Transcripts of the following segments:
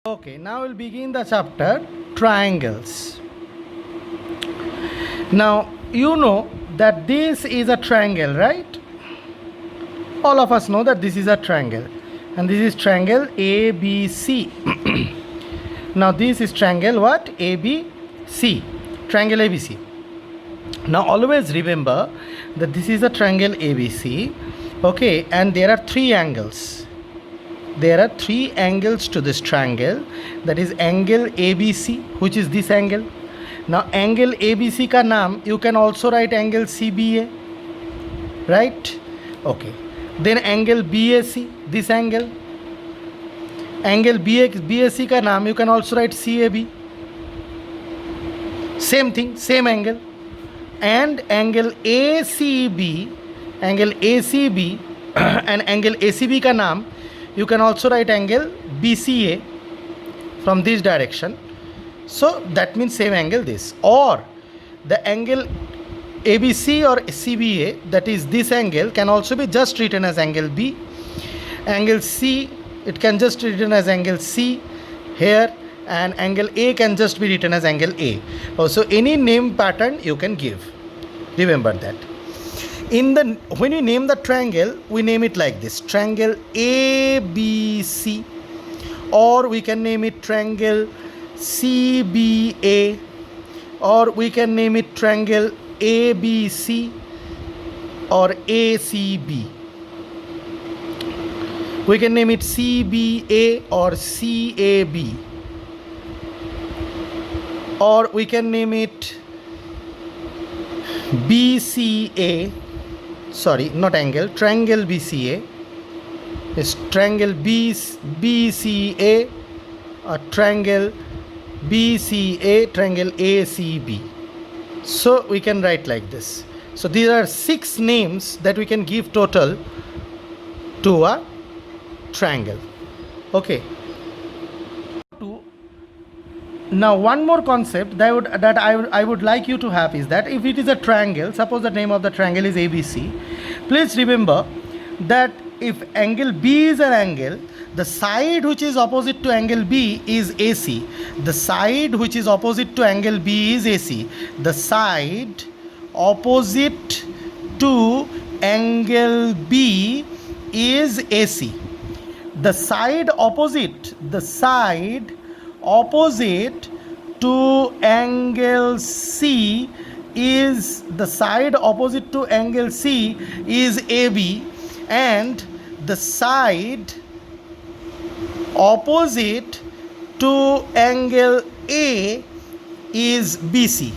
Okay, now we'll begin the chapter triangles. Now, you know that this is a triangle, right? All of us know that this is a triangle, and this is triangle ABC. Now, this is triangle what? ABC. Triangle ABC. Now, always remember that this is a triangle ABC, okay, and there are three angles. There are three angles to this triangle, that is angle ABC, which is this angle. Now angle ABC का नाम you can also write angle CBA, right? Okay. Then angle BAC, this angle. Angle BAC का नाम you can also write CAB. Same thing, same angle. And angle ACB and angle ACB का नाम you can also write angle BCA from this direction. So that means same angle this. Or the angle ABC or CBA, that is this angle, can also be just written as angle B. Angle C, it can just be written as angle C here, and angle A can just be written as angle A. Also any name pattern you can give. Remember that. When we name the triangle, we name it like this: triangle ABC, or we can name it triangle CBA, or we can name it triangle ABC or ACB. We can name it CBA or CAB, or we can name it BCA. Sorry, not angle, triangle BCA is triangle BCA, or triangle BCA, triangle ACB. So we can write like this. So these are 6 names that we can give total to a triangle. Okay. Now one more concept that I would like you to have is that if it is a triangle, suppose the name of the triangle is ABC, please remember that if angle B is an angle, the side which is opposite to angle B is AC. The side which is opposite to angle B is AC. The side opposite to angle B is AC. The side opposite to angle C is AB, and the side opposite to angle A is BC.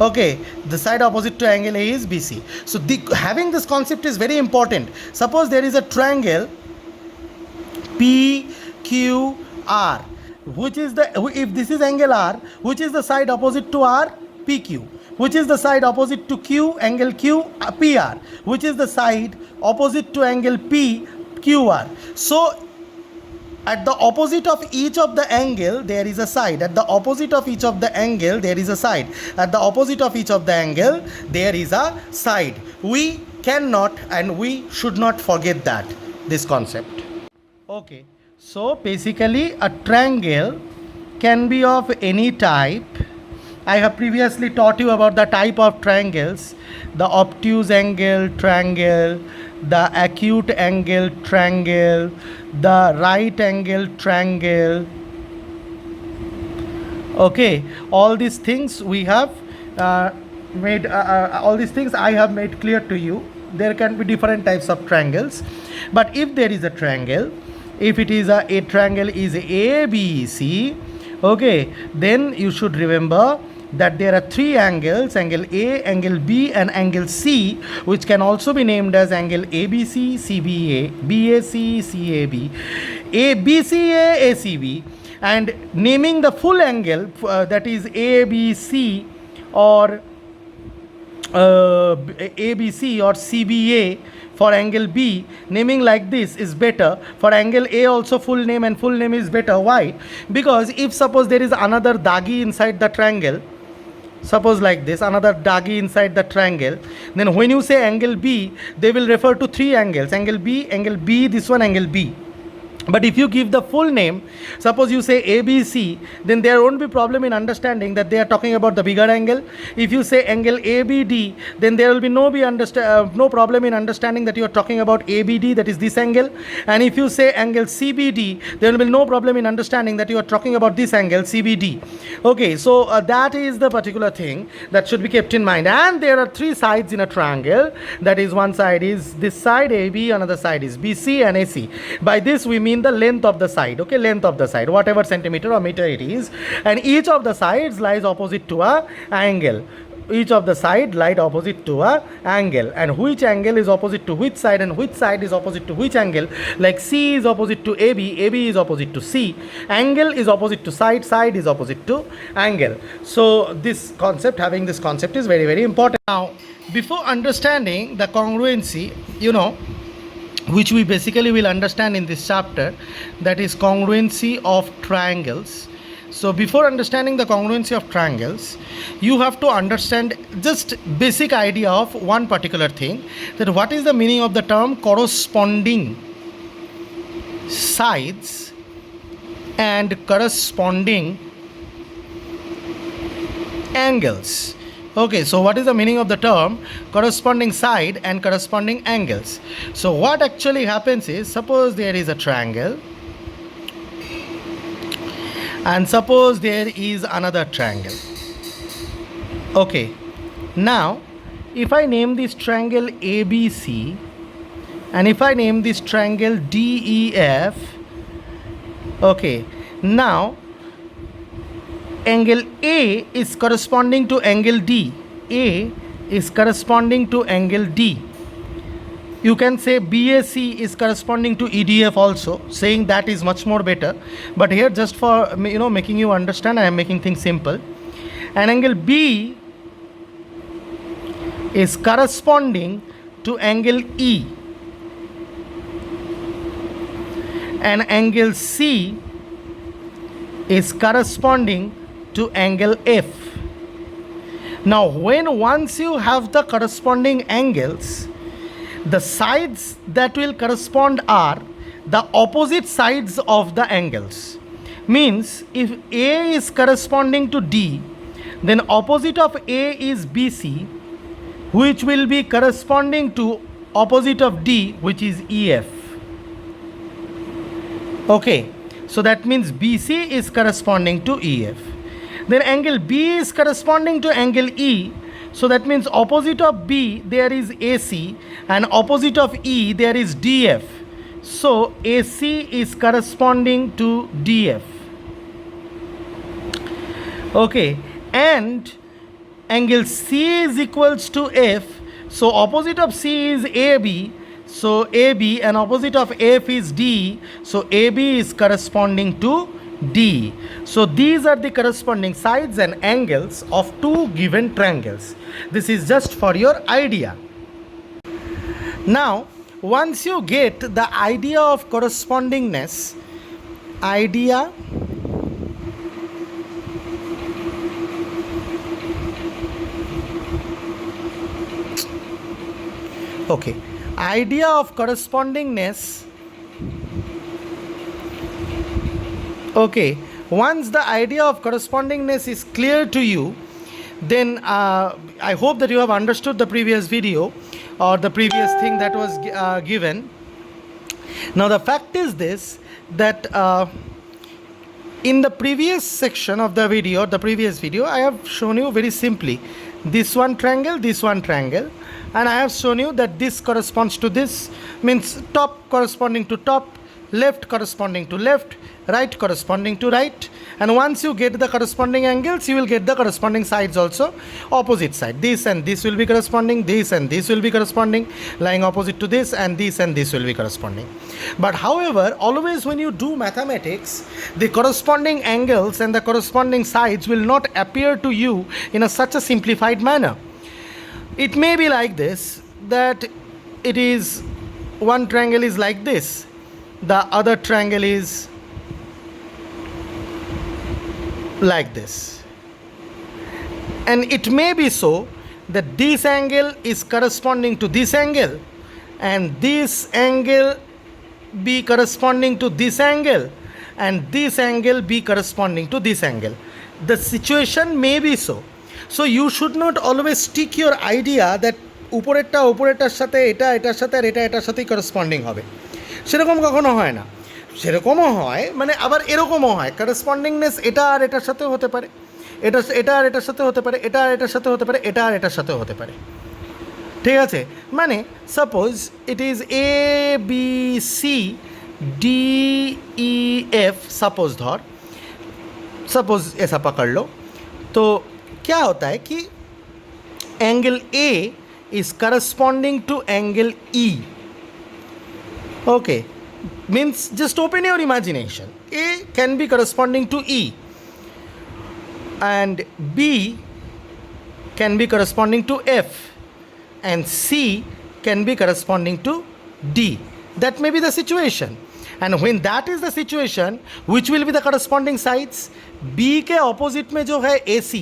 Okay, the side opposite to angle A is BC. So having this concept is very important. Suppose there is a triangle PQR, which is if this is angle R, which is the side opposite to R? PQ. Which is the side opposite to Q? Angle Q? PR. Which is the side opposite to angle P? QR. So at the opposite of each of the angle there is a side. At the opposite of each of the angle there is a side. At the opposite of each of the angle there is a side. We cannot and we should not forget this concept. Okay. So basically a triangle can be of any type. I have previously taught you about the type of triangles: the obtuse angle triangle, the acute angle triangle, the right angle triangle. Okay, all these things we have made, all these things I have made clear to you. There can be different types of triangles, but if there is a triangle, if it is a triangle is ABC, okay, then you should remember that there are 3 angles: angle A, angle B, and angle C, which can also be named as angle ABC, CBA, BAC, CAB, ABCA, ACB. And naming the full angle, that is ABC or ABC or CBA for angle B, naming like this is better. For angle A also full name, and full name is better. Why? Because if suppose there is another dagi inside the triangle, suppose like this, another dagi inside the triangle, then when you say angle B, they will refer to 3 angles: angle B, this one, angle B. But if you give the full name, suppose you say ABC, then there won't be problem in understanding that they are talking about the bigger angle. If you say angle ABD, then there will be no problem in understanding that you are talking about ABD, that is this angle. And if you say angle CBD, there will be no problem in understanding that you are talking about this angle CBD. Okay, so that is the particular thing that should be kept in mind. And there are three sides in a triangle. That is, one side is this side AB, another side is BC and AC. By this we mean the length of the side, okay, length of the side, whatever centimeter or meter it is, and each of the sides lies opposite to a angle. Each of the side lies opposite to a angle, and which angle is opposite to which side and which side is opposite to which angle. Like C is opposite to AB, AB is opposite to C, angle is opposite to side, side is opposite to angle. So this concept, having this concept is very, very important. Now, before understanding the congruency, which we basically will understand in this chapter, that is congruency of triangles. So before understanding the congruency of triangles, you have to understand just basic idea of one particular thing, that what is the meaning of the term corresponding sides and corresponding angles. Okay, so what is the meaning of the term corresponding side and corresponding angles? So what actually happens is, suppose there is a triangle and suppose there is another triangle. Okay, now if I name this triangle ABC and if I name this triangle DEF, okay, now angle A is corresponding to angle D. A is corresponding to angle D. You can say BAC is corresponding to EDF also, saying that is much more better. But here, just for making you understand, I am making things simple. And angle B is corresponding to angle E. And angle C is corresponding to angle F. Now once you have the corresponding angles, the sides that will correspond are the opposite sides of the angles. Means if A is corresponding to D, then opposite of A is BC, which will be corresponding to opposite of D, which is EF. Okay, so that means BC is corresponding to EF. Then angle B is corresponding to angle E. So that means opposite of B there is AC and opposite of E there is DF. So AC is corresponding to DF. Okay, and angle C is equals to F. So opposite of C is AB. So AB, and opposite of F is D. So AB is corresponding to D. So these are the corresponding sides and angles of two given triangles. This is just for your idea. Now, once you get the idea of correspondingness, idea of correspondingness. Okay, once the idea of correspondingness is clear to you, then I hope that you have understood the previous video or the previous thing that was given. Now the fact is this, that in the previous section of the previous video, I have shown you very simply this one triangle, and I have shown you that this corresponds to this, means top corresponding to top, left corresponding to left, right corresponding to right. And once you get the corresponding angles, you will get the corresponding sides also, opposite side. This and this will be corresponding, this and this will be corresponding, lying opposite to this, and this will be corresponding. But however, always when you do mathematics, the corresponding angles and the corresponding sides will not appear to you in such a simplified manner. It may be like this, that it is one triangle is like this, the other triangle is like this, and it may be so that this angle is corresponding to this angle and this angle be corresponding to this angle and this angle be corresponding to this angle. The situation may be so. So you should not always stick your idea that উপরেরটার সাথে এটার সাথে আর এটার সাথেই corresponding হবে, সেরকম কখনো হয় না। সেরকমও হয়, মানে আবার এরকমও হয়, করসপন্ডিংনেস এটা আর এটার সাথেও হতে পারে, এটা আর এটার সাথে হতে পারে, এটা আর এটার সাথে হতে পারে, এটা আর এটার সাথেও হতে পারে। ঠিক আছে, মানে suppose it is A B C D E F, suppose ऐसा पकड़ लो, तो क्या होता है कि angle A is corresponding to angle E. Okay, means just open your imagination. A can be corresponding to E and B can be corresponding to F and C can be corresponding to D. That may be the situation. And when that is the situation, which will be the corresponding sides? B के opposite में जो है AC,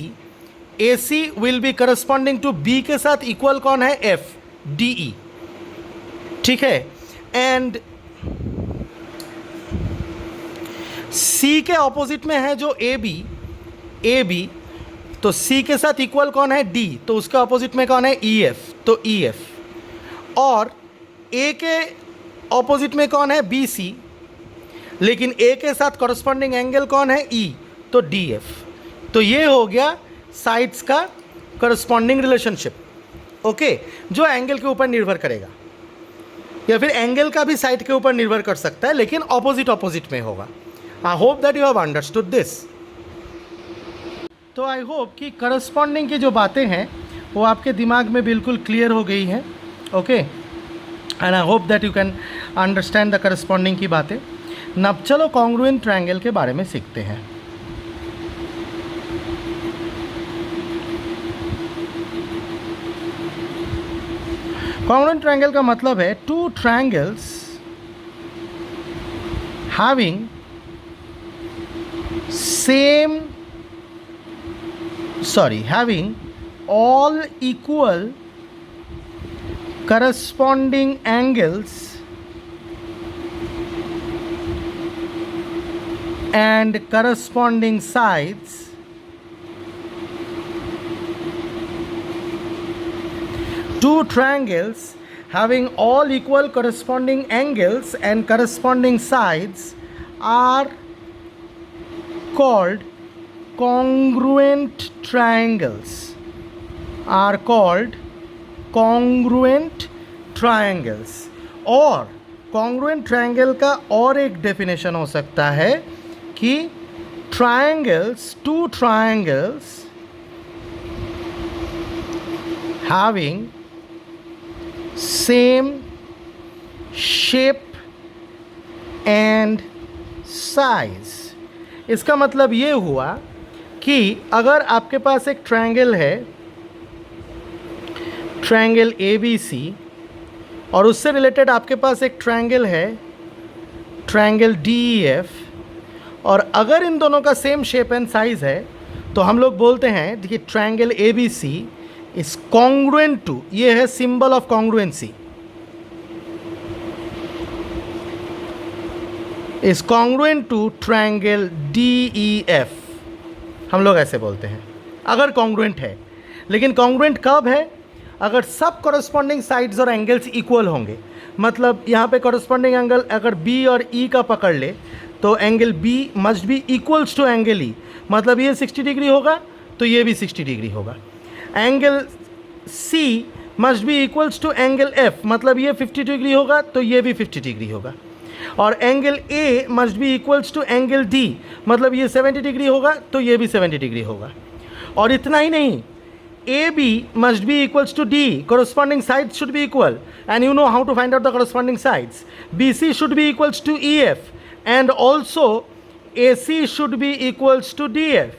AC will be corresponding to B के साथ equal कौन है? F, DE. ठीक है, एंड C के ऑपोजिट में है जो AB, तो C के साथ इक्वल कौन है? D, तो उसके ऑपोजिट में कौन है? EF, तो EF. और A के ऑपोजिट में कौन है? BC, लेकिन A के साथ कॉरस्पॉन्डिंग एंगल कौन है? E, तो DF. तो ये हो गया साइड्स का करस्पॉन्डिंग रिलेशनशिप, ओके, जो एंगल के ऊपर निर्भर करेगा, या फिर एंगल का भी साइड के ऊपर निर्भर कर सकता है, लेकिन ऑपोजिट में होगा। I hope that you have understood this. तो आई होप कि करस्पॉन्डिंग की जो बातें हैं वो आपके दिमाग में बिल्कुल क्लियर हो गई हैं, okay, and I hope that you can understand the corresponding की बातें। अब चलो कॉन्ग्रुएंट ट्रायंगल के बारे में सीखते हैं। कॉन्ग्रुएंट ट्रायंगल का मतलब है two triangles having having all equal corresponding angles and corresponding sides two triangles having all equal corresponding angles and corresponding sides are called congruent triangles, are called congruent triangles। और congruent triangle का और एक definition हो सकता है कि two triangles having same shape and size। इसका मतलब ये हुआ कि अगर आपके पास एक ट्रायंगल है, ट्रायंगल ABC, और उससे रिलेटेड आपके पास एक ट्रायंगल है, ट्रायंगल DEF, और अगर इन दोनों का सेम शेप एंड साइज़ है तो हम लोग बोलते हैं कि triangle ABC is congruent to, ये है symbol of congruency, is congruent to triangle DEF, हम लोग ऐसे बोलते हैं अगर कॉन्ग्रुएंट है। लेकिन कॉन्ग्रुएंट कब है? अगर सब कॉरस्पॉन्डिंग साइड्स और एंगल्स इक्वल होंगे। मतलब यहाँ पे कॉरस्पॉन्डिंग एंगल अगर B और E का पकड़ ले तो angle B must be equals to angle E, मतलब ये 60 डिग्री होगा तो ये भी 60 डिग्री होगा। Angle C must be equals to angle F, मतलब ये 50 डिग्री होगा तो ये भी 50 डिग्री होगा। और angle A must be equals to angle D, मतलब ये 70 डिग्री होगा तो ये भी 70 डिग्री होगा। और इतना ही नहीं, AB must be equals to D, corresponding sides should be equal, and you know how to find out the corresponding sides. BC should be equals to EF, and also AC should be equals to DF,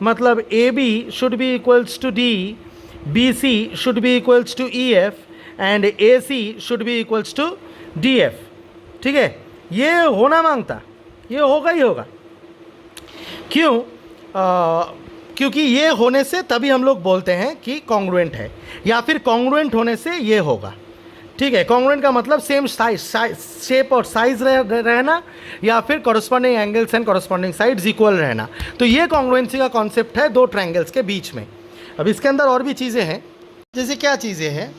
मतलब AB should be equals to D, BC should be equals to EF, and AC should be equals to DF। ठीक है, ये होना मांगता, ये होगा ही होगा। क्यों? क्योंकि ये होने से तभी हम लोग बोलते हैं कि कॉन्ग्रुएंट है, या फिर कॉन्ग्रुएंट होने से ये होगा। ठीक है, कॉन्ग्रुएंट का मतलब सेम साइज शेप और साइज रहना, या फिर corresponding angles and corresponding sides equal रहना। तो ये कॉन्ग्रुएंसी का कॉन्सेप्ट है दो ट्रायंगल्स के बीच में। अब इसके अंदर और भी चीज़ें हैं, जैसे क्या चीज़ें हैं,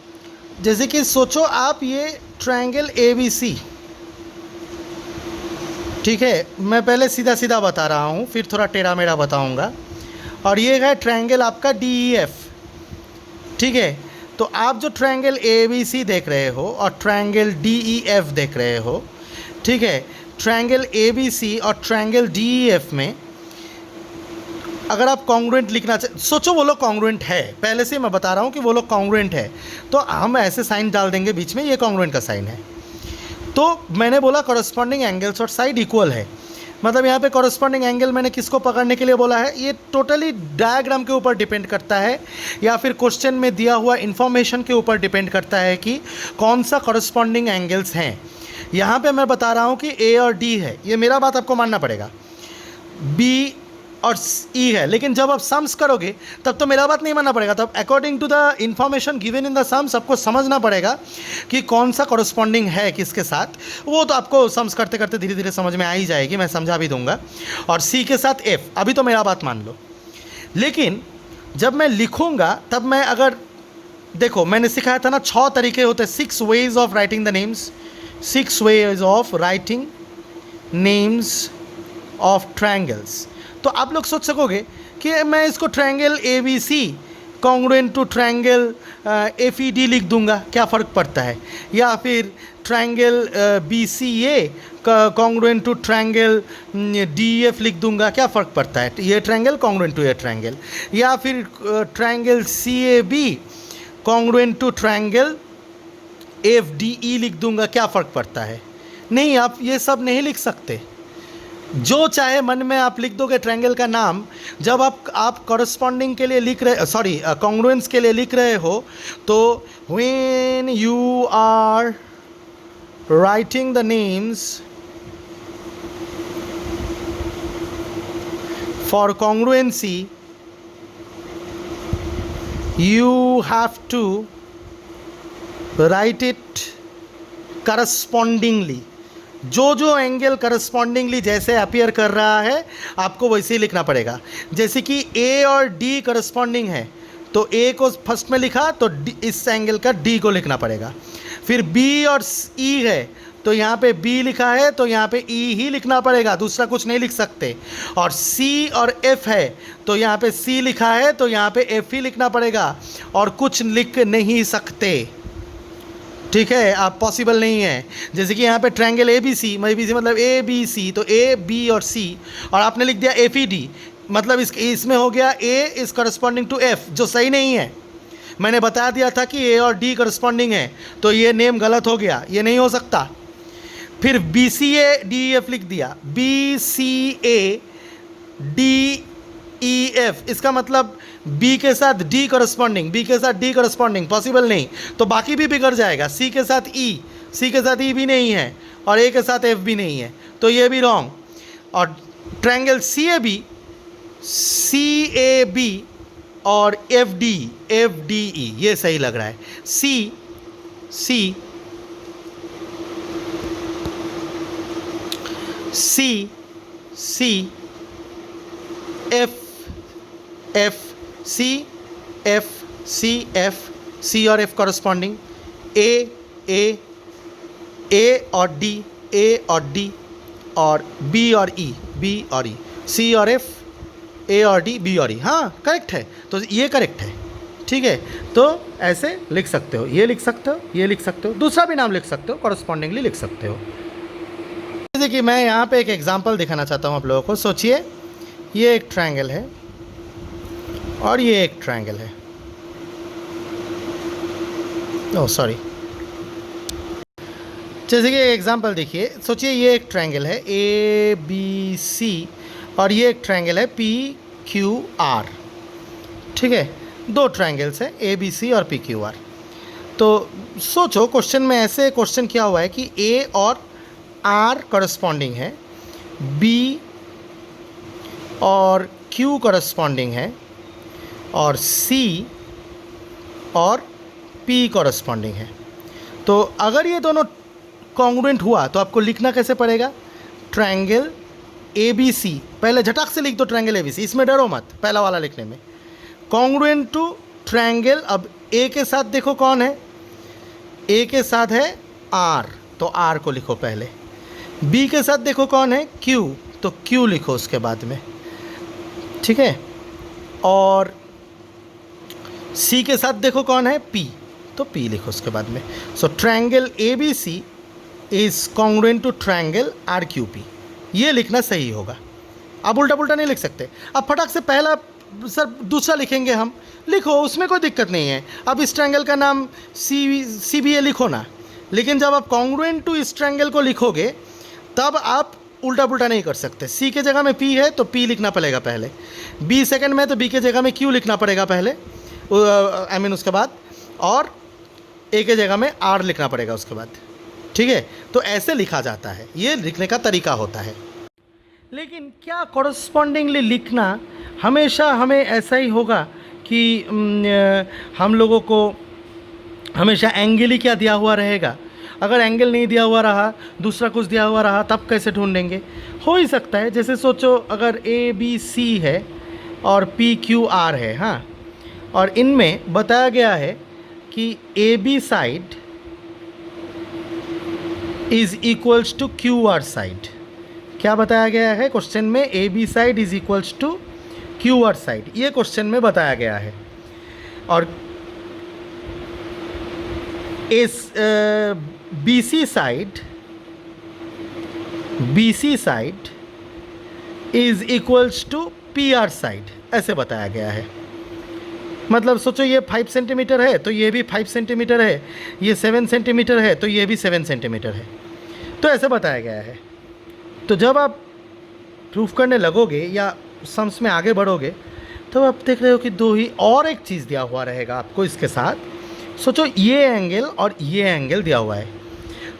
जैसे कि सोचो आप ये ट्रायंगल ABC, ठीक है, मैं पहले सीधा सीधा बता रहा हूँ, फिर थोड़ा टेढ़ा मेढ़ा बताऊँगा। और ये है ट्रायंगल आपका DEF, ठीक है। तो आप जो ट्रायंगल ABC देख रहे हो और ट्रायंगल DEF देख रहे हो, ठीक है, ट्रायंगल ABC और ट्रायंगल DEF में अगर आप कॉन्ग्रुएंट लिखना सोचो वो लोग कॉन्ग्रुएंट है, पहले से मैं बता रहा हूँ कि वो लोग कॉन्ग्रुएंट है, तो हम ऐसे साइन डाल देंगे बीच में, ये कॉन्ग्रुएंट का साइन है। तो मैंने बोला कॉरस्पॉन्डिंग एंगल्स और साइड इक्वल है, मतलब यहाँ पे कॉरस्पॉन्डिंग एंगल मैंने किसको पकड़ने के लिए बोला है, ये टोटली डायग्राम के ऊपर डिपेंड करता है या फिर क्वेश्चन में दिया हुआ इन्फॉर्मेशन के ऊपर डिपेंड करता है कि कौन सा कॉरस्पॉन्डिंग एंगल्स हैं। यहाँ पे मैं बता रहा हूँ कि A और D है, ये मेरा बात आपको मानना पड़ेगा, B और E है, लेकिन जब आप सम्स करोगे तब तो मेरा बात नहीं मानना पड़ेगा, तब according to the information given in the sums आपको समझना पड़ेगा कि कौन सा कॉरस्पॉन्डिंग है किसके साथ। वो तो आपको सम्स करते करते धीरे धीरे समझ में आ ही जाएगी, मैं समझा भी दूंगा। और C के साथ F, अभी तो मेरा बात मान लो, लेकिन जब मैं लिखूँगा तब मैं, अगर देखो मैंने सिखाया था ना 6 तरीके होते हैं, 6 ways of writing the names, 6 ways of writing names of triangles. तो आप लोग सोच सकोगे कि मैं इसको triangle ABC congruent to triangle FED लिख दूंगा, क्या फ़र्क पड़ता है, या फिर triangle BCA congruent to triangle DEF लिख दूंगा, क्या फ़र्क पड़ता है, ये ट्रायंगल कॉन्ग्रुएंट टू ये ट्रायंगल, या फिर triangle CAB congruent to triangle FDE लिख दूंगा, क्या फ़र्क पड़ता है। नहीं, आप ये सब नहीं लिख सकते, जो चाहे मन में आप लिख दोगे ट्रायंगल का नाम। जब आप कॉरस्पॉन्डिंग के लिए लिख रहे, सॉरी कॉन्ग्रुएंस के लिए लिख रहे हो, तो when you are writing the names for congruency you have to write it correspondingly। जो एंगल करस्पॉन्डिंगली जैसे अपीयर कर रहा है आपको वैसे ही लिखना पड़ेगा। जैसे कि A और D करस्पॉन्डिंग है तो A को फर्स्ट में लिखा तो इस एंगल का D को लिखना पड़ेगा। फिर B और E है तो यहाँ पे B लिखा है तो यहाँ पे E ही लिखना पड़ेगा, दूसरा कुछ नहीं लिख सकते। और C और F है तो यहाँ पे C लिखा है तो यहाँ पे F ही लिखना पड़ेगा और कुछ लिख नहीं सकते। ठीक है, आप पॉसिबल नहीं है। जैसे कि यहाँ पे ट्रायंगल ABC मतलब ABC तो A B और C और आपने लिख दिया FED मतलब इसमें हो गया A is corresponding to F, जो सही नहीं है। मैंने बता दिया था कि A और D करस्पॉन्डिंग है तो ये नेम गलत हो गया, ये नहीं हो सकता। फिर BCA DEF लिख दिया, BCA DEF इसका मतलब B के साथ D करस्पॉन्डिंग, B के साथ D करस्पॉन्डिंग पॉसिबल नहीं, तो बाकी भी बिगड़ जाएगा। C के साथ E, C के साथ E भी नहीं है और A के साथ F भी नहीं है तो ये भी रॉन्ग। और ट्रायंगल CAB और FDE ये सही लग रहा है। C F C F C और F कॉरस्पॉन्डिंग, A और D और B और E C और F A और D B और E। हाँ करेक्ट है, तो ये करेक्ट है। ठीक है, तो ऐसे लिख सकते हो, ये लिख सकते हो, ये लिख सकते हो, दूसरा भी नाम लिख सकते हो, कॉरस्पॉन्डिंगली लिख सकते हो। जैसे कि मैं यहाँ पे एक एग्जांपल दिखाना चाहता हूँ आप लोगों को। सोचिए ये एक ट्रायंगल है और ये एक ट्रायंगल है, ओह सॉरी। जैसे कि एग्जांपल देखिए, सोचिए ये एक ट्रायंगल है ABC और ये एक ट्रायंगल है PQR। ठीक है, दो ट्रायंगल्स हैं ABC और PQR। तो सोचो क्वेश्चन में ऐसे क्वेश्चन किया हुआ है कि A और R करस्पॉन्डिंग है, B और Q करस्पॉन्डिंग है और C और P करस्पॉन्डिंग है। तो अगर ये दोनों कॉन्ग्रुएंट हुआ तो आपको लिखना कैसे पड़ेगा, ट्रायंगल ए बी सी, पहले झटक से लिख दो ट्रायंगल ए बी सी, इसमें डरो मत पहला वाला लिखने में, कॉन्ग्रुएंट टू ट्रायंगल। अब ए के साथ देखो कौन है, ए के साथ है आर, तो आर को लिखो पहले। बी के साथ देखो कौन है, क्यू, तो क्यू लिखो उसके बाद में, ठीक है। और सी के साथ देखो कौन है, पी, तो पी लिखो उसके बाद में। So triangle A B C is congruent to triangle R Q P, ये लिखना सही होगा। अब उल्टा पुल्टा नहीं लिख सकते। अब फटाक से पहला सर दूसरा लिखेंगे हम, लिखो, उसमें कोई दिक्कत नहीं है। अब इस ट्रायंगल का नाम सी बी ए लिखो ना, लेकिन जब आप कॉन्ग्रुएंट टू इस ट्रायंगल को लिखोगे तब आप उल्टा पुल्टा नहीं कर सकते। सी के जगह में पी है तो पी लिखना पड़ेगा पहले, बी सेकंड में तो बी के जगह में क्यू लिखना पड़ेगा पहले, आई मीन उसके बाद, और ए के जगह में आर लिखना पड़ेगा उसके बाद, ठीक है। तो ऐसे लिखा जाता है, ये लिखने का तरीका होता है। लेकिन क्या कॉरस्पॉन्डिंगली लिखना हमेशा हमें ऐसा ही होगा कि हम लोगों को हमेशा एंगल ही क्या दिया हुआ रहेगा? अगर एंगल नहीं दिया हुआ रहा, दूसरा कुछ दिया हुआ रहा, तब कैसे ढूंढेंगे? हो ही सकता है, जैसे सोचो अगर ए बी सी है और पी क्यू आर है, हाँ, और इनमें बताया गया है कि A B side is equals to Q R side. क्या बताया गया है क्वेश्चन में? A B side is equals to Q R side, ये क्वेश्चन में बताया गया है। और इस B C side is equals to P R side, ऐसे बताया गया है। मतलब सोचो ये 5 सेंटीमीटर है तो ये भी 5 सेंटीमीटर है, ये 7 सेंटीमीटर है तो ये भी 7 सेंटीमीटर है, तो ऐसे बताया गया है। तो जब आप प्रूफ करने लगोगे या सम्स में आगे बढ़ोगे तो आप देख रहे हो कि दो ही और एक चीज़ दिया हुआ रहेगा आपको इसके साथ। सोचो ये एंगल और ये एंगल दिया हुआ है,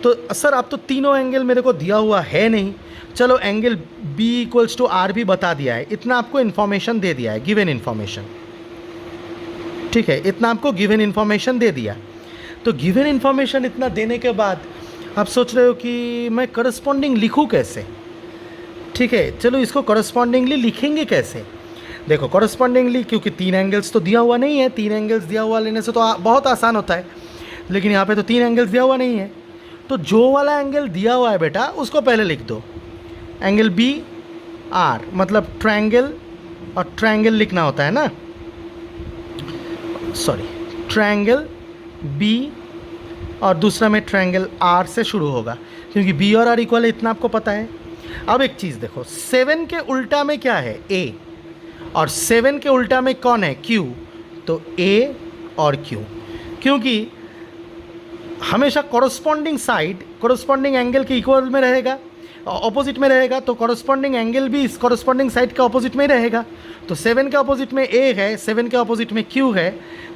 तो सर अब तो तीनों एंगल मेरे को दिया हुआ है नहीं, चलो angle B equals to R भी बता दिया है, इतना आपको इन्फॉर्मेशन दे दिया है, गिवन इन्फॉर्मेशन, ठीक है, इतना आपको गिवन इन्फॉर्मेशन दे दिया। तो गिवन इन्फॉर्मेशन इतना देने के बाद आप सोच रहे हो कि मैं करस्पॉन्डिंग लिखूँ कैसे? ठीक है, चलो इसको करस्पॉन्डिंगली लिखेंगे कैसे? देखो करस्पॉन्डिंगली, क्योंकि 3 एंगल्स तो दिया हुआ नहीं है, 3 एंगल्स दिया हुआ लेने से तो बहुत आसान होता है, लेकिन यहाँ पे तो 3 एंगल्स दिया हुआ नहीं है। तो जो वाला एंगल दिया हुआ है बेटा उसको पहले लिख दो, एंगल बी आर, मतलब ट्रायंगल और ट्रायंगल लिखना होता है ना, सॉरी, ट्रायंगल बी और दूसरा में ट्रायंगल आर से शुरू होगा, क्योंकि बी और आर इक्वल है, इतना आपको पता है। अब एक चीज़ देखो, 7 के उल्टा में क्या है? ए, और 7 के उल्टा में कौन है? क्यू, तो ए और क्यू, क्योंकि हमेशा कॉरस्पॉन्डिंग साइड कॉरस्पॉन्डिंग एंगल के इक्वल में रहेगा, ऑपोजिट में रहेगा, तो कॉरस्पॉन्डिंग एंगल भी इस कॉरस्पॉन्डिंग साइड के ऑपोजिट में ही रहेगा। तो 7 के ऑपोजिट में ए है, 7 के ऑपोजिट में क्यू है,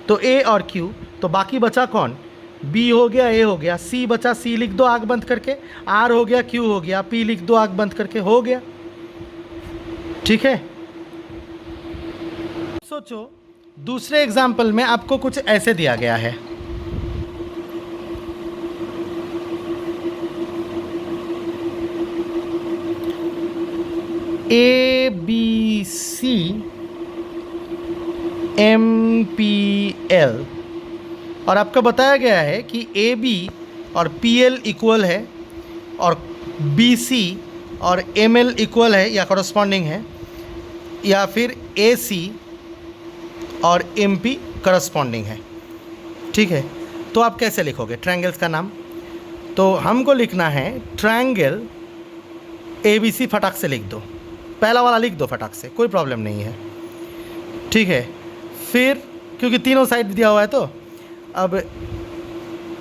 तो ए और क्यू, तो बाकी बचा कौन? बी हो गया, ए हो गया, सी बचा, सी लिख दो आँख बंद करके, आर हो गया, क्यू हो गया, पी लिख दो आँख बंद करके, हो गया, ठीक है। सोचो दूसरे एग्जाम्पल में आपको कुछ ऐसे दिया गया है, A B C M P L, और आपको बताया गया है कि ए बी और पी एल इक्वल है और बी सी और एम एल इक्वल है या करस्पॉन्डिंग है, या फिर ए सी और एम पी करस्पॉन्डिंग है, ठीक है। तो आप कैसे लिखोगे ट्रायंगल्स का नाम? तो हमको लिखना है ट्रायंगल ए बी सी, फटाक से लिख दो, पहला वाला लिख दो फटाक से, कोई प्रॉब्लम नहीं है, ठीक है। फिर क्योंकि तीनों साइड दिया हुआ है तो अब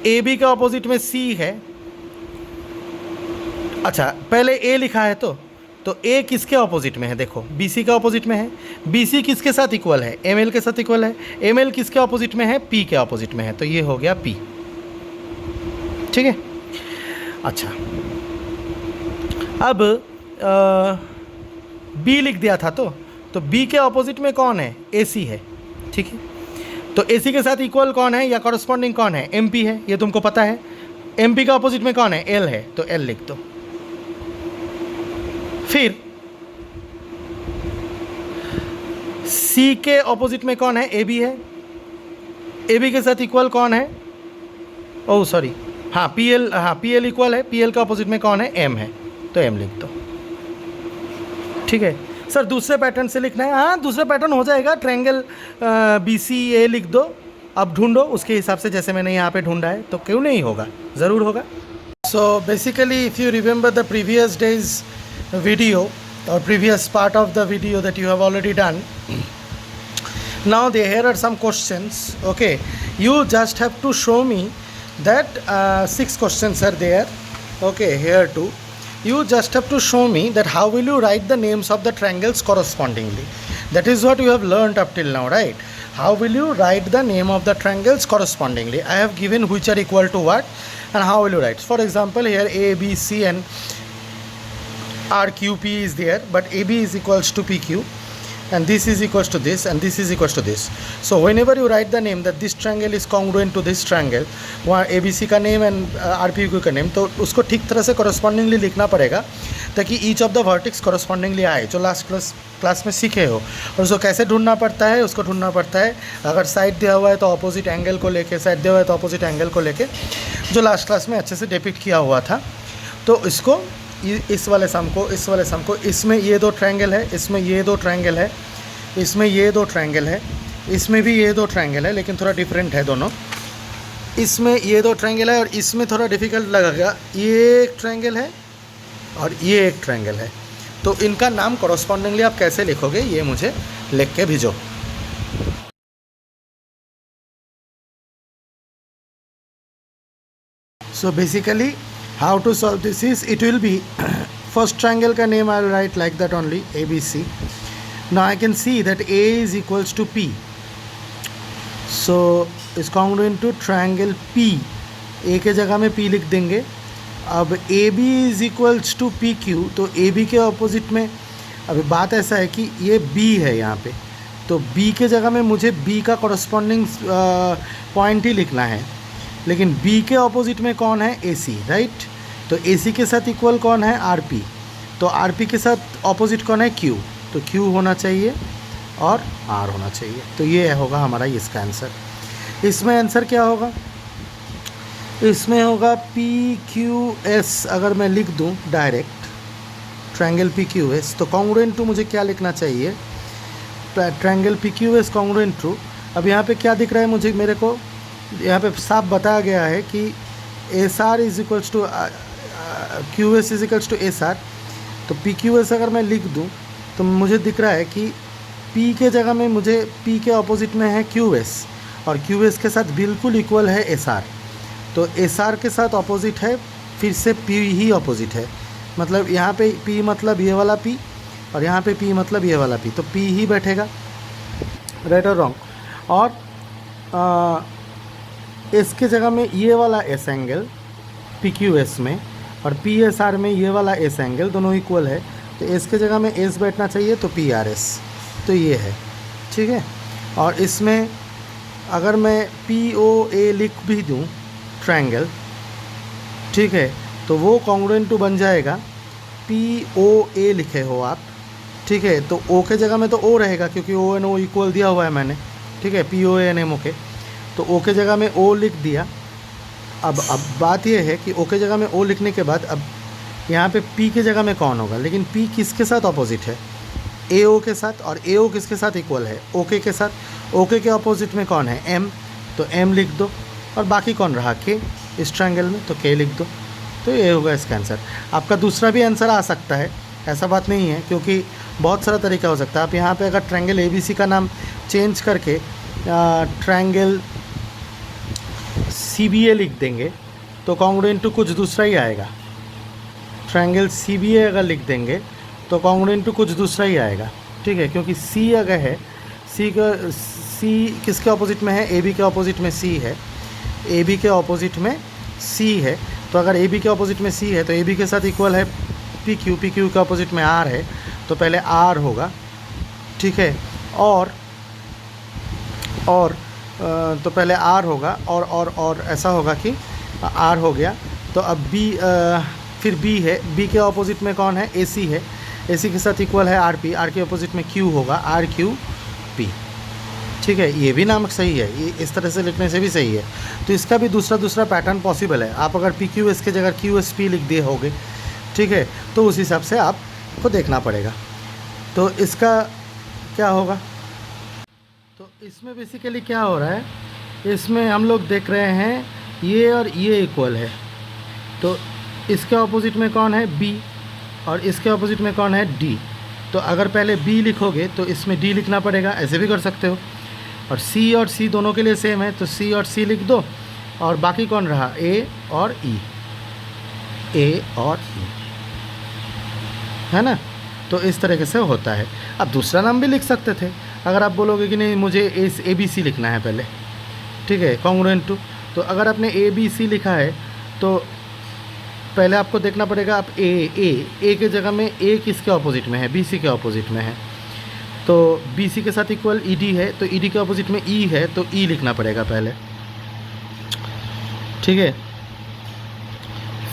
ए बी के ऑपोजिट में सी है, अच्छा पहले ए लिखा है तो ए किसके ऑपोजिट में है? देखो बी सी के ऑपोजिट में है, बी सी किसके साथ इक्वल है? एम एल के साथ इक्वल है, एम एल किसके ऑपोजिट में है? पी के ऑपोजिट में है, तो ये हो गया पी, ठीक है। अच्छा अब बी लिख दिया था तो बी के ऑपोजिट में कौन है? ए सी है, ठीक है। तो ए सी के साथ इक्वल कौन है या कॉरस्पॉन्डिंग कौन है? एम पी है, ये तुमको पता है, एम पी का अपोजिट में कौन है, एल है, तो एल लिख दो। फिर सी के ऑपोजिट में कौन है, ए बी है, ए बी के साथ इक्वल कौन है, ओह सॉरी, हाँ पी एल, हाँ पी एल इक्वल है, पी एल का ऑपोजिट में कौन है, एम है, तो एम लिख दो। ठीक है सर, दूसरे पैटर्न से लिखना है, हाँ दूसरा पैटर्न हो जाएगा, ट्रायंगल बी सी ए लिख दो, अब ढूंढो उसके हिसाब से, जैसे मैंने यहाँ पे ढूंढा है, तो क्यों नहीं होगा, ज़रूर होगा। So basically if you remember the previous days video or previous part of the video that you have already done, now here are some questions. Okay, you just have to show me that 6 questions are there. Okay, here too you just have to show me that how will you write the names of the triangles correspondingly. That is what you have learnt up till now, right? How will you write the name of the triangles correspondingly? I have given which are equal to what and how will you write. For example, here A B C and RQP is there, but AB is equals to PQ, and this is equals to this, and this is equals to this. So whenever you write the name that this triangle is congruent to this triangle, वहाँ ABC का name and RPQ का name, तो उसको ठीक तरह से correspondingly लिखना पड़ेगा, ताकि each of the vertex correspondingly आए, जो लास्ट क्लास में सीखे हो। और उसको कैसे ढूंढना पड़ता है, उसको ढूंढना पड़ता है, अगर साइड दिया हुआ है तो अपोजिट एंगल को लेके, साइड दिया हुआ है तो अपोजिट एंगल को लेके, जो लास्ट क्लास में अच्छे से डिपिक्ट किया हुआ था। तो इसको इस वाले सम को, इस वाले सम को, इसमें ये दो ट्रायंगल है, इसमें ये दो ट्रायंगल है, इसमें ये दो ट्रायंगल है, इसमें भी ये दो ट्रायंगल है, लेकिन थोड़ा डिफरेंट है दोनों। इसमें ये दो ट्रायंगल है और इसमें थोड़ा डिफ़िकल्ट लगेगा, ये एक ट्रायंगल है और ये एक ट्रायंगल है। तो इनका नाम कॉरस्पॉन्डिंगली आप कैसे लिखोगे, ये मुझे लिख के भेजो। So basically how to solve this is, it will be first triangle का name I'll write like that only, ABC. Now I can see that A is equals to P, so is congruent to triangle P, A के जगह में P लिख देंगे। अब AB is equals to PQ, तो AB के opposite में, अभी बात ऐसा है कि ये B है यहाँ पे, तो B के जगह में मुझे B का कॉरस्पॉन्डिंग पॉइंट ही लिखना है, लेकिन B के ऑपोजिट में कौन है, AC, राइट। तो AC के साथ इक्वल कौन है, RP, तो RP के साथ ऑपोजिट कौन है, Q, तो Q होना चाहिए और R होना चाहिए। तो ये होगा हमारा इसका आंसर। इसमें आंसर क्या होगा, इसमें होगा PQS। अगर मैं लिख दूं डायरेक्ट ट्रायंगल PQS, तो कॉन्ग्रुएंट टू मुझे क्या लिखना चाहिए, ट्रायंगल PQS कॉन्ग्रुएंट टू। अब यहाँ पे क्या दिख रहा है मुझे, मेरे को यहाँ पे साफ बताया गया है कि SR is equals to QS is equals to SR। तो PQS अगर मैं लिख दूं तो मुझे दिख रहा है कि P के जगह में मुझे P के ऑपोजिट में है QS, और QS के साथ बिल्कुल इक्वल है SR। तो SR के साथ ऑपोजिट है, फिर से P ही ऑपोजिट है, मतलब यहाँ पे P मतलब ये वाला P और यहाँ पे P मतलब ये वाला P, तो P ही बैठेगा, राइट और रॉन्ग। और इसके जगह में ये वाला S एंगल PQS में और PSR में ये वाला S एंगल, दोनों इक्वल है, तो S के जगह में S बैठना चाहिए, तो PRS, तो ये है, ठीक है। और इसमें अगर मैं POA लिख भी दूँ ट्रायंगल, ठीक है, तो वो कॉन्ग्रुएंट टू बन जाएगा, POA लिखे हो आप, ठीक है, तो O के जगह में तो O रहेगा, क्योंकि O एंड O इक्वल दिया हुआ है मैंने, ठीक है, POA एंड M के, तो O के जगह में O लिख दिया। अब बात यह है कि O के जगह में O लिखने के बाद अब यहाँ पे P के जगह में कौन होगा, लेकिन P किसके साथ ऑपोजिट है, AO के साथ, और AO किसके साथ इक्वल है, OK के साथ। OK के ऑपोजिट में कौन है, M, तो M लिख दो, और बाकी कौन रहा, K इस ट्रायंगल में, तो K लिख दो। तो ये होगा इसका आंसर। आपका दूसरा भी आंसर आ सकता है, ऐसा बात नहीं है, क्योंकि बहुत सारा तरीका हो सकता है। आप यहाँ पे अगर ट्रायंगल ABC का नाम चेंज करके ट्रायंगल CBA लिख देंगे तो कॉन्ग्रुएंट टू कुछ दूसरा ही आएगा। ट्रायंगल CBA अगर लिख देंगे तो कॉन्ग्रुएंट टू कुछ दूसरा ही आएगा, ठीक है, क्योंकि C अगर है, C किसके ऑपोजिट में है, AB के ऑपोजिट में C है, AB के ऑपोजिट में C है, तो अगर AB के ऑपोजिट में C है तो AB के साथ इक्वल है PQ, PQ के ऑपोजिट में R है, तो पहले R होगा, ठीक है, और तो पहले R होगा, और ऐसा होगा कि आर हो गया। तो अब बी, फिर बी है, बी के ऑपोजिट में कौन है, ए सी है, ए सी के साथ इक्वल है आर पी, आर के ऑपोजिट में क्यू होगा, आर क्यू पी। ठीक है, ये भी नाम सही है, ये इस तरह से लिखने से भी सही है। तो इसका भी दूसरा पैटर्न पॉसिबल है। आप अगर पी क्यू एस के जगह क्यू एस पी लिख दिए होगे, ठीक है, तो उस हिसाब से आपको देखना पड़ेगा। तो इसका क्या होगा, तो इसमें बेसिकली क्या हो रहा है, इसमें हम लोग देख रहे हैं ये और ये इक्वल है, तो इसके ऑपोजिट में कौन है, बी, और इसके ऑपोजिट में कौन है, डी। तो अगर पहले बी लिखोगे तो इसमें डी लिखना पड़ेगा, ऐसे भी कर सकते हो। और सी और सी दोनों के लिए सेम है, तो सी और सी लिख दो, और बाकी कौन रहा, ए और ई, ए और ई, है ना। तो इस तरीके से होता है। अब दूसरा नाम भी लिख सकते थे, अगर आप बोलोगे कि नहीं मुझे ए बी सी लिखना है पहले, ठीक है, कॉन्ग्रुएंट टू। तो अगर आपने ए बी सी लिखा है तो पहले आपको देखना पड़ेगा, आप ए के जगह में ए किसके ऑपोजिट में है, बी सी के ऑपोजिट में है। तो बी सी के साथ इक्वल ई डी है, तो ई डी के ऑपोजिट में ई है, तो ई लिखना पड़ेगा पहले, ठीक है।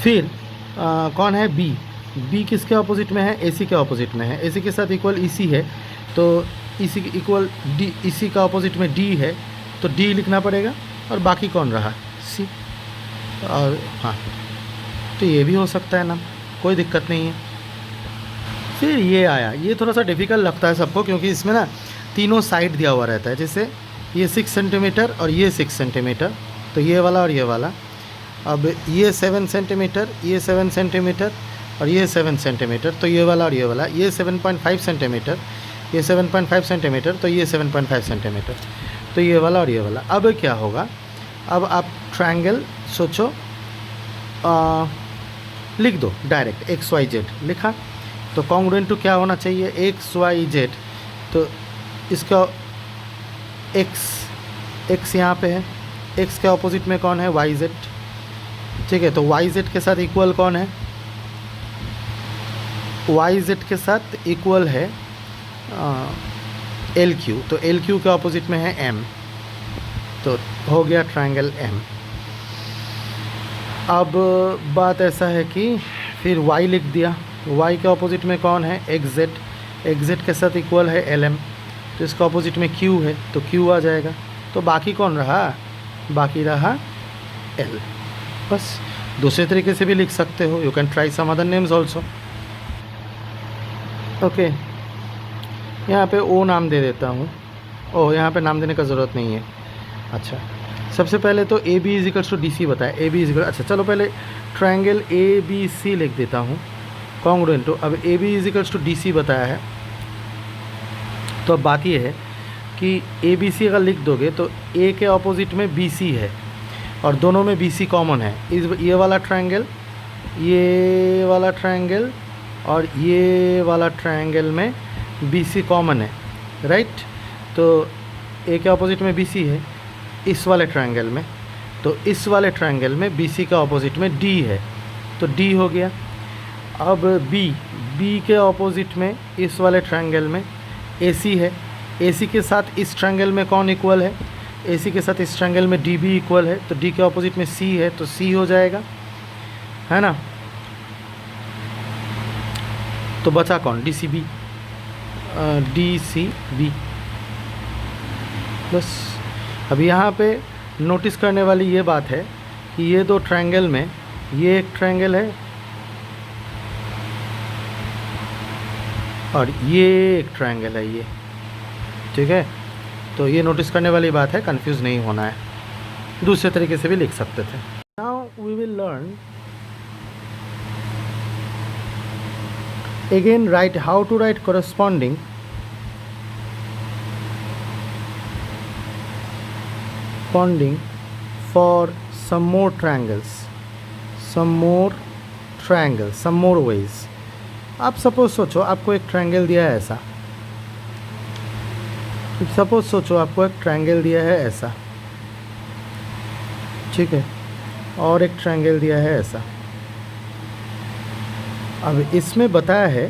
फिर कौन है, बी, बी किसके ऑपोजिट में है, ए सी के ऑपोजिट में है, ए सी के साथ इक्वल ई सी है, तो ई सी इक्वल डी, ई सी का ऑपोजिट में डी है, तो डी लिखना पड़ेगा, और बाकी कौन रहा, सी। और हाँ, तो ये भी हो सकता है ना, कोई दिक्कत नहीं है। फिर ये आया, ये थोड़ा सा डिफ़िकल्ट लगता है सबको, क्योंकि इसमें ना तीनों साइड दिया हुआ रहता है, जैसे ये 6 सेंटीमीटर और ये 6 सेंटीमीटर, तो ये वाला और ये वाला। अब ये 7 सेंटीमीटर, ये 7 सेंटीमीटर और ये 7 सेंटीमीटर, तो ये वाला और ये वाला, ये 7.5 सेंटीमीटर, ये 7.5 सेंटीमीटर, तो ये 7.5 सेंटीमीटर, तो ये वाला और ये वाला। अब क्या होगा, अब आप ट्रायंगल सोचो, लिख दो डायरेक्ट, एक्स वाई जेड लिखा, तो कॉन्ग्रुएंट टू क्या होना चाहिए, एक्स वाई जेड। तो इसका एक्स यहाँ पे है, एक्स के ऑपोजिट में कौन है, वाई जेड, ठीक है। तो वाई जेड के साथ इक्वल कौन है, वाई जेड के साथ इक्वल है एल क्यू, तो एल क्यू के ऑपोजिट में है एम, तो हो गया ट्रायंगल एम। अब बात ऐसा है कि फिर y लिख दिया, y के ऑपोजिट में कौन है, एक्स जेड के साथ इक्वल है एल एम, तो इसका ऑपोजिट में q है, तो q आ जाएगा। तो बाकी कौन रहा, बाकी रहा l। बस दूसरे तरीके से भी लिख सकते हो, you can try some other names also. Okay, यहाँ पे ओ नाम दे देता हूँ, ओ यहाँ पे नाम देने का ज़रूरत नहीं है। अच्छा, सबसे पहले तो A B is equals to D C बताया, ए बी इजिकल, अच्छा चलो पहले ट्रायंगल ए बी सी लिख देता हूँ कॉन्ग्रुएंट टू। अब A B is equals to D C बताया है, तो अब बात ये है कि ए बी सी अगर लिख दोगे तो ए के ऑपोजिट में बी सी है, और दोनों में बी सी कॉमन है। ये वाला ट्रायंगल, ये वाला ट्रायंगल और ये वाला ट्रायंगल में बी सी कॉमन है, राइट। तो ए के ऑपोजिट में बी सी है इस वाले ट्रायंगल में, तो इस वाले ट्रायंगल में बी सी का ऑपोजिट में डी है, तो डी हो गया। अब बी के ऑपोजिट में इस वाले ट्रायंगल में ए सी है, ए सी के साथ इस ट्रायंगल में कौन इक्वल है, ए सी के साथ इस ट्रायंगल में डी भी इक्वल है, तो डी के ऑपोजिट में सी है, तो सी हो जाएगा, है ना। तो बचा कौन, D C B, D C B. बस अब यहाँ पे नोटिस करने वाली ये बात है कि ये दो ट्रायंगल में ये एक ट्रायंगल है और ये एक ट्रायंगल है, ये, ठीक है। तो ये नोटिस करने वाली बात है, कंफ्यूज नहीं होना है, दूसरे तरीके से भी लिख सकते थे। Now we will learn again right how to write corresponding for some more triangles, some more ways। आप सपोज सोचो आपको एक ट्रायंगल दिया है ऐसा, सपोज सोचो आपको एक ट्रायंगल दिया है ऐसा, ठीक है, और एक ट्रायंगल दिया है ऐसा। अब इसमें बताया है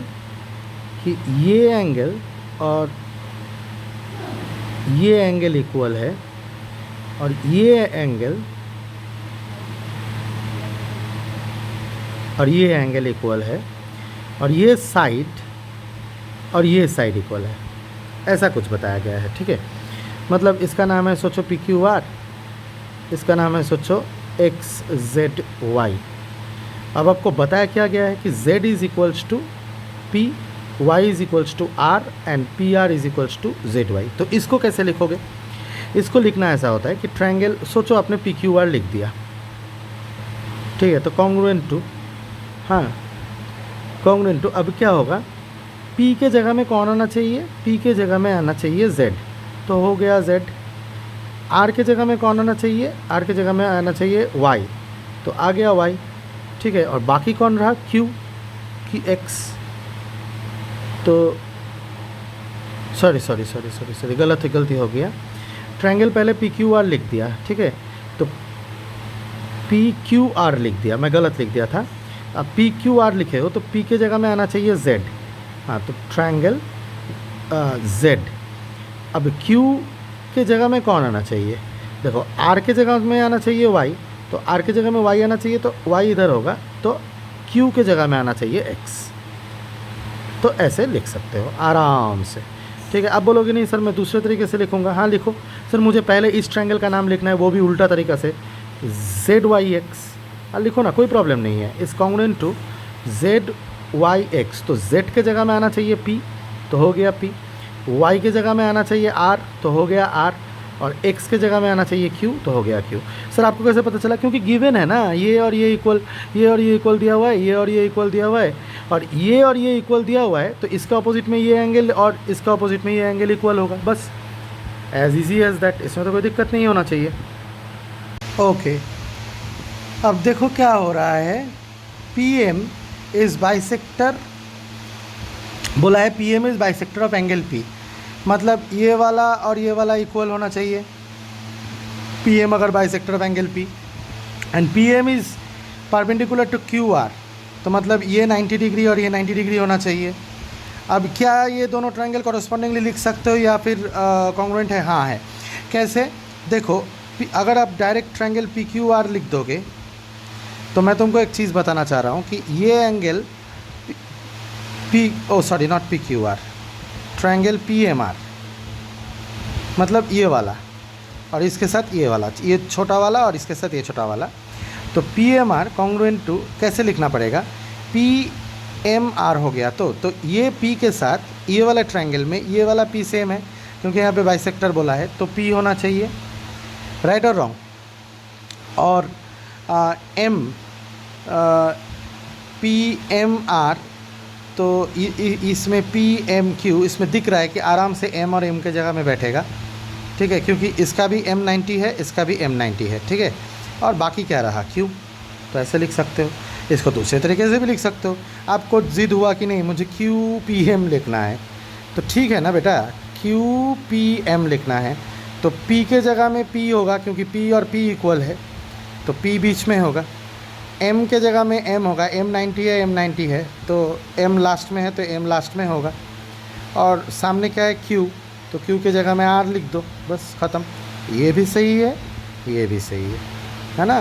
कि ये एंगल और ये एंगल इक्वल है, और ये एंगल और ये एंगल इक्वल है, और ये साइड और ये साइड इक्वल है, ऐसा कुछ बताया गया है। ठीक है, मतलब इसका नाम है सोचो पी क्यू आर, इसका नाम है सोचो एक्स जेड वाई। अब आपको बताया क्या गया है कि z is equals to P, y is equals to R and P R is equals to Z Y. तो इसको कैसे लिखोगे? इसको लिखना ऐसा होता है कि ट्रायंगल, सोचो आपने पी क्यू आर लिख दिया, ठीक है, तो कॉन्ग्रुएंट टू, हाँ कॉन्ग्रुएंट टू, अब क्या होगा, p के जगह में कौन आना चाहिए? p के जगह में आना चाहिए z, तो हो गया z। r के जगह में कौन आना चाहिए? r के जगह में आना चाहिए y, तो आ गया y। ठीक है, और बाकी कौन रहा? q की x, तो सॉरी गलती हो गया। ट्रायंगल पहले पी क्यू आर लिख दिया, ठीक है, तो पी क्यू आर लिख दिया, मैं गलत लिख दिया था। अब पी क्यू आर लिखे हो तो पी के जगह में आना चाहिए z, हाँ, तो ट्रायंगल z। अब q के जगह में कौन आना चाहिए? देखो r के जगह में आना चाहिए y, तो r के जगह में y आना चाहिए, तो y इधर होगा, तो q के जगह में आना चाहिए x। तो ऐसे लिख सकते हो आराम से। ठीक है, अब बोलोगे नहीं सर मैं दूसरे तरीके से लिखूँगा, हाँ लिखो। सर मुझे पहले इस ट्रायंगल का नाम लिखना है, वो भी उल्टा तरीका से, जेड वाई एक्स, हाँ लिखो ना, कोई प्रॉब्लम नहीं है। इस congruent to Z Y X, तो जेड के जगह में आना चाहिए पी, तो हो गया पी। वाई के जगह में आना चाहिए आर, तो हो गया आर, और एक्स के जगह में आना चाहिए क्यू, तो हो गया क्यू। सर आपको कैसे पता चला? क्योंकि गिवन है ना, ये और ये इक्वल, ये और ये इक्वल दिया हुआ है, ये और ये इक्वल दिया हुआ है, और ये इक्वल दिया हुआ है, तो इसका अपोजिट में ये एंगल और इसका अपोजिट में ये एंगल इक्वल होगा, बस एज ईजी एज दैट। इसमें तो कोई दिक्कत नहीं होना चाहिए। ओके, अब देखो क्या हो रहा है, पी एम इज़ बाइसेक्टर, बोला है P M is bisector of angle P, मतलब ये वाला और ये वाला इक्वल होना चाहिए, पी एम अगर bisector of angle P, and P M is perpendicular to Q R, तो मतलब ये 90 डिग्री और ये 90 डिग्री होना चाहिए। अब क्या ये दोनों ट्रायंगल कॉरस्पॉन्डिंगली लिख सकते हो या फिर कॉन्ग्रुएंट है? हाँ है। कैसे? देखो, अगर आप direct triangle P Q are लिख दोगे, तो मैं तुमको एक चीज़ बताना चाह रहा हूँ कि ये angle not P Q R, triangle P M R, मतलब ये वाला और इसके साथ ये वाला, ये छोटा वाला और इसके साथ ये छोटा वाला, तो P M R congruent to कैसे लिखना पड़ेगा? पी एम आर हो गया, तो ये पी के साथ ये वाला ट्रायंगल में ये वाला पी सेम है, क्योंकि यहाँ पे बाइसेक्टर बोला है, तो पी होना चाहिए, राइट और रॉन्ग? और एम पी एम आर, तो इसमें पी एम क्यू, इसमें दिख रहा है कि आराम से एम और एम के जगह में बैठेगा, ठीक है, क्योंकि इसका भी M90 है, इसका भी M90 है, ठीक है, और बाकी क्या रहा Q, तो ऐसे लिख सकते हो। इसको दूसरे तरीके से भी लिख सकते हो। आपको ज़िद हुआ कि नहीं मुझे QPM लिखना है, तो ठीक है ना बेटा, QPM लिखना है, तो P के जगह में P होगा, क्योंकि P और P इक्वल है, तो P बीच में होगा। M के जगह में M होगा, M90 है, M90 है, तो M लास्ट में है, तो M लास्ट में होगा। और सामने क्या है Q, तो Q के जगह में R लिख दो, बस ख़त्म। ये भी सही है, ये भी सही है ना?